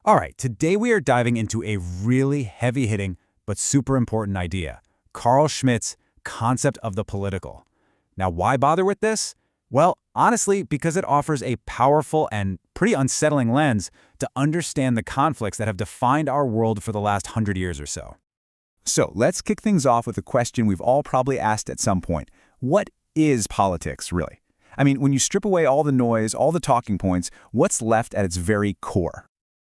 All right, today we are diving into a really heavy-hitting but super important idea, Carl Schmitt's concept of the political. Now, why bother with this? Well, honestly, because it offers a powerful and pretty unsettling lens to understand the conflicts that have defined our world for the last 100 years or so. So let's kick things off with a question we've all probably asked at some point. What is politics, really? I mean, when you strip away all the noise, all the talking points, what's left at its very core?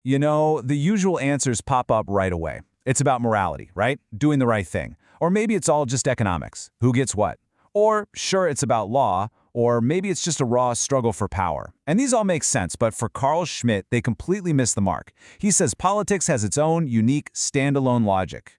You know, the usual answers pop up right away. It's about morality, right? Doing the right thing. Or maybe it's all just economics. Who gets what? Or, sure, it's about law, or maybe it's just a raw struggle for power. And these all make sense, but for Carl Schmitt, they completely miss the mark. He says politics has its own unique, standalone logic.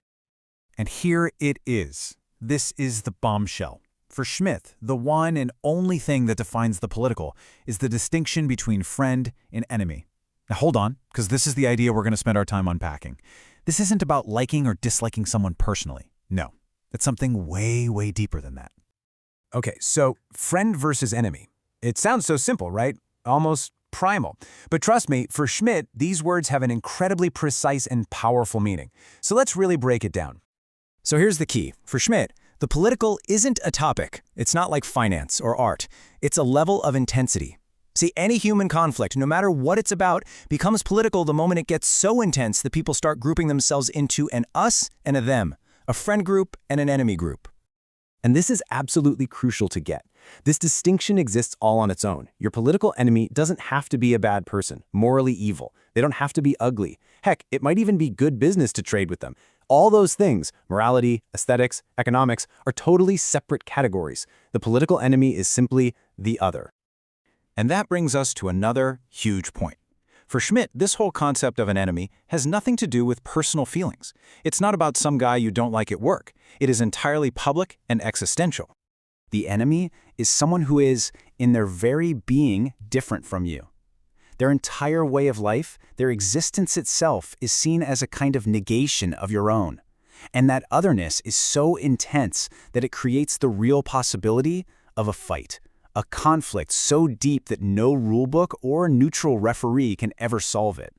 And here it is. This is the bombshell. For Schmitt, the one and only thing that defines the political is the distinction between friend and enemy. Now hold on, because this is the idea we're going to spend our time unpacking. This isn't about liking or disliking someone personally. No, it's something way, way deeper than that. Okay, so friend versus enemy. It sounds so simple, right? Almost primal. But trust me, for Schmitt, these words have an incredibly precise and powerful meaning. So let's really break it down. So here's the key. For Schmitt, the political isn't a topic. It's not like finance or art. It's a level of intensity. See, any human conflict, no matter what it's about, becomes political the moment it gets so intense that people start grouping themselves into an us and a them, a friend group and an enemy group. And this is absolutely crucial to get. This distinction exists all on its own. Your political enemy doesn't have to be a bad person, morally evil. They don't have to be ugly. Heck, it might even be good business to trade with them. All those things, morality, aesthetics, economics, are totally separate categories. The political enemy is simply the other. And that brings us to another huge point. For Schmitt, this whole concept of an enemy has nothing to do with personal feelings. It's not about some guy you don't like at work. It is entirely public and existential. The enemy is someone who is, in their very being, different from you. Their entire way of life, their existence itself, is seen as a kind of negation of your own. And that otherness is so intense that it creates the real possibility of a fight. A conflict so deep that no rulebook or neutral referee can ever solve it.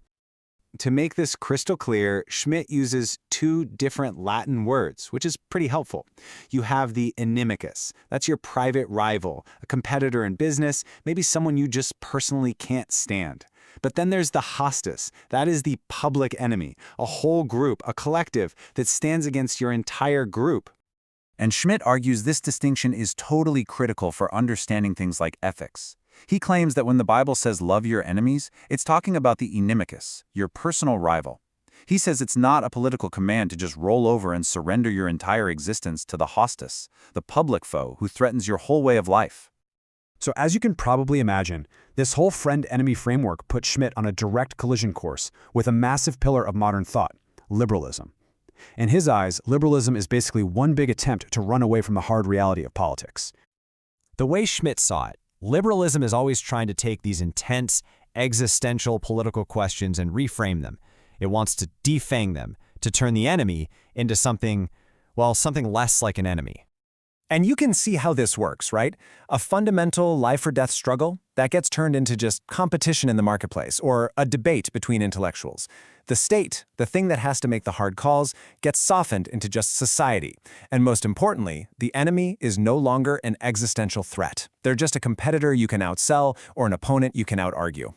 To make this crystal clear, Schmitt uses two different Latin words, which is pretty helpful. You have the Inimicus. That's your private rival, a competitor in business, maybe someone you just personally can't stand. But then there's the Hostis. That is the public enemy, a whole group, a collective that stands against your entire group. And Schmitt argues this distinction is totally critical for understanding things like ethics. He claims that when the Bible says love your enemies, it's talking about the Inimicus, your personal rival. He says it's not a political command to just roll over and surrender your entire existence to the Hostis, the public foe who threatens your whole way of life. So as you can probably imagine, this whole friend-enemy framework put Schmitt on a direct collision course with a massive pillar of modern thought, liberalism. In his eyes, liberalism is basically one big attempt to run away from the hard reality of politics. The way Schmitt saw it, liberalism is always trying to take these intense, existential political questions and reframe them. It wants to defang them, to turn the enemy into something, well, something less like an enemy. And you can see how this works, right? A fundamental life-or-death struggle, that gets turned into just competition in the marketplace, or a debate between intellectuals. The state, the thing that has to make the hard calls, gets softened into just society. And most importantly, the enemy is no longer an existential threat. They're just a competitor you can outsell or an opponent you can out-argue.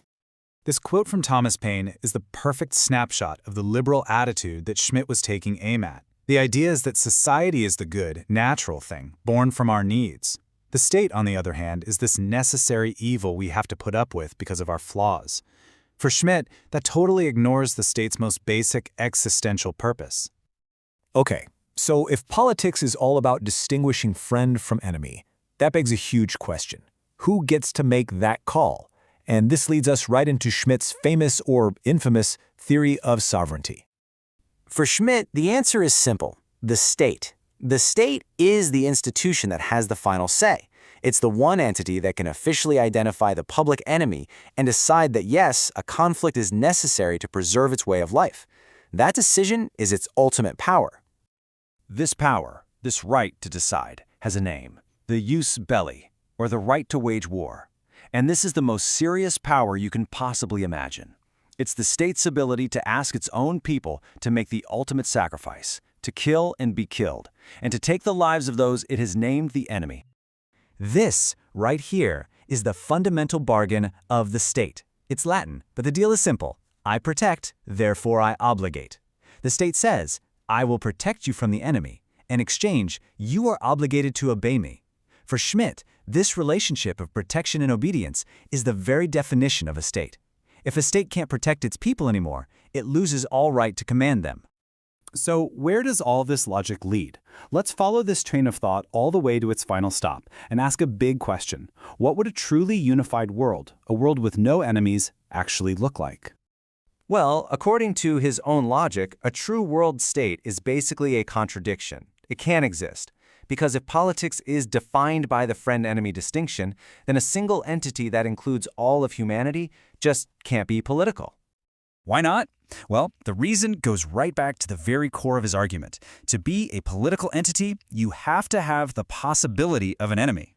This quote from Thomas Paine is the perfect snapshot of the liberal attitude that Schmitt was taking aim at. The idea is that society is the good, natural thing, born from our needs. The state, on the other hand, is this necessary evil we have to put up with because of our flaws. For Schmitt, that totally ignores the state's most basic existential purpose. Okay, so if politics is all about distinguishing friend from enemy, that begs a huge question. Who gets to make that call? And this leads us right into Schmitt's famous or infamous theory of sovereignty. For Schmitt, the answer is simple: the state. The state is the institution that has the final say. It's the one entity that can officially identify the public enemy and decide that, yes, a conflict is necessary to preserve its way of life. That decision is its ultimate power. This power, this right to decide, has a name: the jus belli, or the right to wage war. And this is the most serious power you can possibly imagine. It's the state's ability to ask its own people to make the ultimate sacrifice, to kill and be killed, and to take the lives of those it has named the enemy. This, right here, is the fundamental bargain of the state. It's Latin, but the deal is simple. I protect, therefore I obligate. The state says, I will protect you from the enemy. In exchange, you are obligated to obey me. For Schmitt, this relationship of protection and obedience is the very definition of a state. If a state can't protect its people anymore, it loses all right to command them. So where does all this logic lead? Let's follow this train of thought all the way to its final stop and ask a big question. What would a truly unified world, a world with no enemies, actually look like? Well, according to his own logic, a true world state is basically a contradiction. It can't exist. Because if politics is defined by the friend-enemy distinction, then a single entity that includes all of humanity just can't be political. Why not? Well, the reason goes right back to the very core of his argument. To be a political entity, you have to have the possibility of an enemy.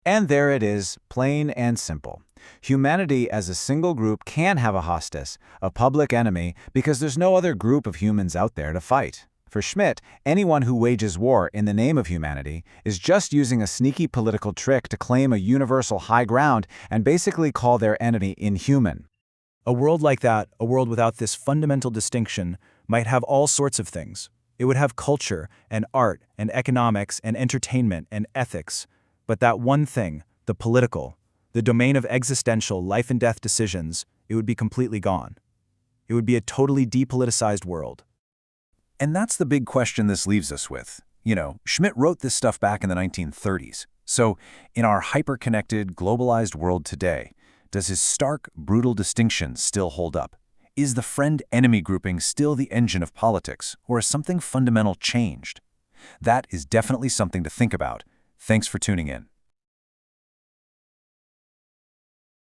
And there it is, plain and simple. Humanity as a single group can have a hostis, a public enemy, because there's no other group of humans out there to fight. For Schmitt, anyone who wages war in the name of humanity is just using a sneaky political trick to claim a universal high ground and basically call their enemy inhuman. A world like that, a world without this fundamental distinction, might have all sorts of things. It would have culture and art and economics and entertainment and ethics. But that one thing, the political, the domain of existential life and death decisions, it would be completely gone. It would be a totally depoliticized world. And that's the big question this leaves us with. You know, Schmitt wrote this stuff back in the 1930s. So, in our hyper-connected, globalized world today, does his stark, brutal distinction still hold up? Is the friend-enemy grouping still the engine of politics, or has something fundamental changed? That is definitely something to think about. Thanks for tuning in.